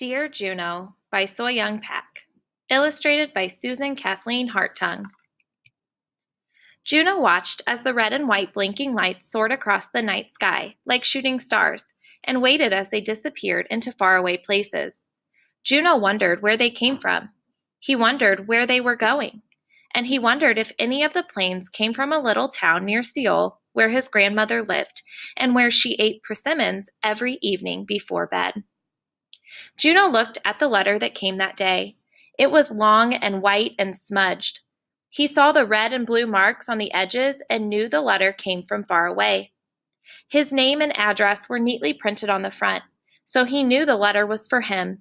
Dear Juno by Soy Young Pak. Illustrated by Susan Kathleen Hartung. Juno watched as the red and white blinking lights soared across the night sky like shooting stars and waited as they disappeared into faraway places. Juno wondered where they came from. He wondered where they were going. And he wondered if any of the planes came from a little town near Seoul where his grandmother lived and where she ate persimmons every evening before bed. Juno looked at the letter that came that day. It was long and white and smudged. He saw the red and blue marks on the edges and knew the letter came from far away. His name and address were neatly printed on the front, so he knew the letter was for him.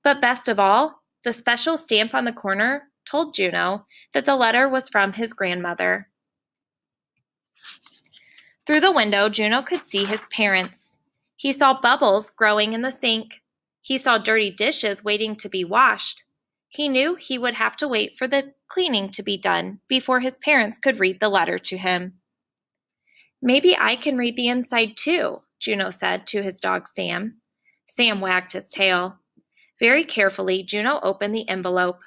But best of all, the special stamp on the corner told Juno that the letter was from his grandmother. Through the window, Juno could see his parents. He saw bubbles growing in the sink. He saw dirty dishes waiting to be washed. He knew he would have to wait for the cleaning to be done before his parents could read the letter to him. Maybe I can read the inside too, Juno said to his dog Sam. Sam wagged his tail. Very carefully, Juno opened the envelope.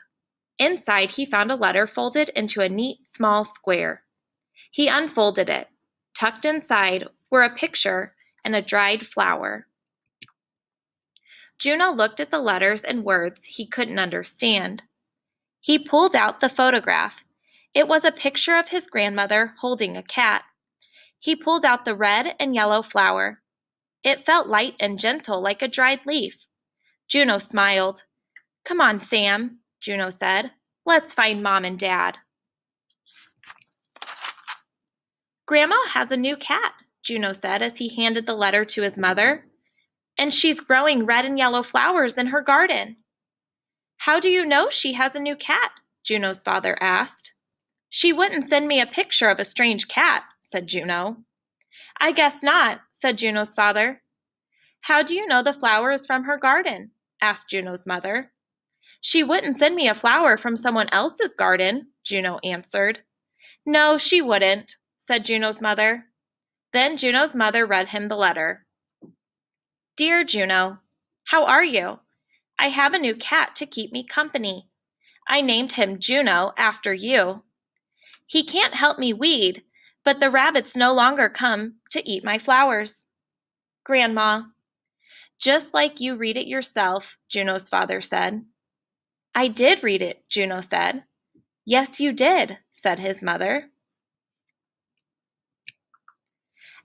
Inside, he found a letter folded into a neat small square. He unfolded it. Tucked inside were a picture and a dried flower. Juno looked at the letters and words he couldn't understand. He pulled out the photograph. It was a picture of his grandmother holding a cat. He pulled out the red and yellow flower. It felt light and gentle like a dried leaf. Juno smiled. "Come on, Sam," Juno said. "Let's find Mom and Dad." "Grandma has a new cat," Juno said as he handed the letter to his mother. "And she's growing red and yellow flowers in her garden." "How do you know she has a new cat?" Juno's father asked. "She wouldn't send me a picture of a strange cat," said Juno. "I guess not," said Juno's father. "How do you know the flower is from her garden?" asked Juno's mother. "She wouldn't send me a flower from someone else's garden," Juno answered. "No, she wouldn't," said Juno's mother. Then Juno's mother read him the letter. Dear Juno, how are you? I have a new cat to keep me company. I named him Juno after you. He can't help me weed, but the rabbits no longer come to eat my flowers. Grandma. Just like you read it yourself, Juno's father said. I did read it, Juno said. Yes, you did, said his mother.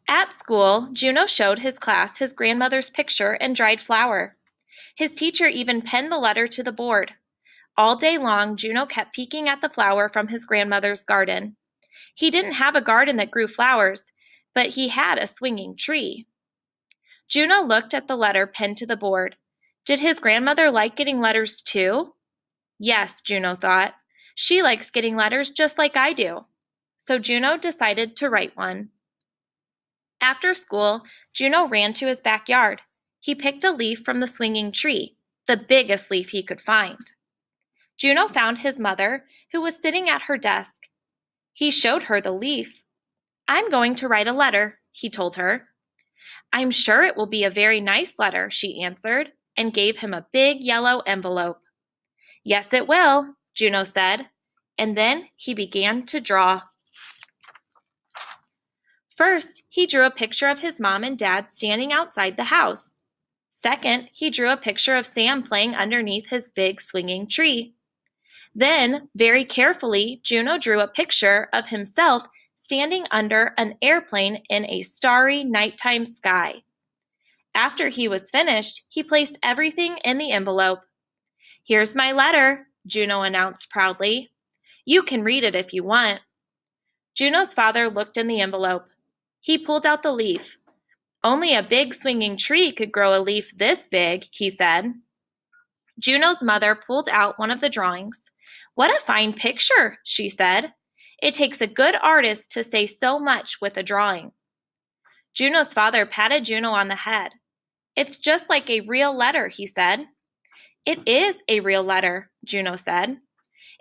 At school, Juno showed his class his grandmother's picture and dried flower. His teacher even penned the letter to the board. All day long, Juno kept peeking at the flower from his grandmother's garden. He didn't have a garden that grew flowers, but he had a swinging tree. Juno looked at the letter pinned to the board. Did his grandmother like getting letters too? Yes, Juno thought. She likes getting letters just like I do. So Juno decided to write one. After school, Juno ran to his backyard. He picked a leaf from the swinging tree, the biggest leaf he could find. Juno found his mother, who was sitting at her desk. He showed her the leaf. I'm going to write a letter, he told her. I'm sure it will be a very nice letter, she answered, and gave him a big yellow envelope. Yes, it will, Juno said, and then he began to draw. First, he drew a picture of his mom and dad standing outside the house. Second, he drew a picture of Sam playing underneath his big swinging tree. Then, very carefully, Juno drew a picture of himself standing under an airplane in a starry nighttime sky. After he was finished, he placed everything in the envelope. Here's my letter, Juno announced proudly. You can read it if you want. Juno's father looked in the envelope. He pulled out the leaf. Only a big swinging tree could grow a leaf this big, he said. Juno's mother pulled out one of the drawings. What a fine picture, she said. It takes a good artist to say so much with a drawing. Juno's father patted Juno on the head. It's just like a real letter, he said. It is a real letter, Juno said.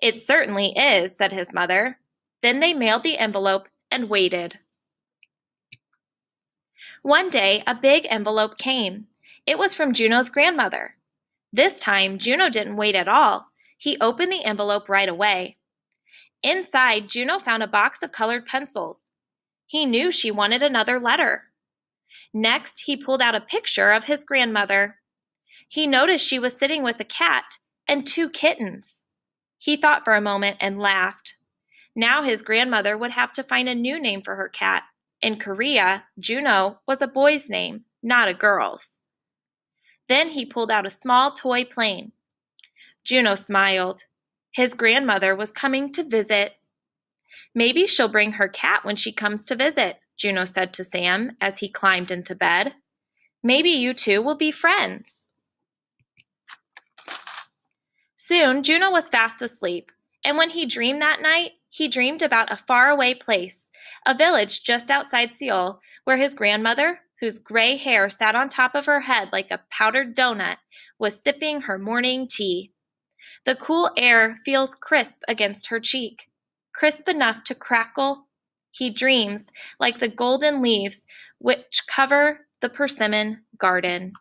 It certainly is, said his mother. Then they mailed the envelope and waited. One day, a big envelope came. It was from Juno's grandmother. This time, Juno didn't wait at all. He opened the envelope right away. Inside, Juno found a box of colored pencils. He knew she wanted another letter. Next, he pulled out a picture of his grandmother. He noticed she was sitting with a cat and 2 kittens. He thought for a moment and laughed. Now his grandmother would have to find a new name for her cat. In Korea, Juno was a boy's name, not a girl's. Then he pulled out a small toy plane. Juno smiled. His grandmother was coming to visit. Maybe she'll bring her cat when she comes to visit, Juno said to Sam as he climbed into bed. Maybe you two will be friends. Soon, Juno was fast asleep, and when he dreamed that night, he dreamed about a faraway place, a village just outside Seoul, where his grandmother, whose gray hair sat on top of her head like a powdered donut, was sipping her morning tea. The cool air feels crisp against her cheek, crisp enough to crackle. He dreams like the golden leaves which cover the persimmon garden.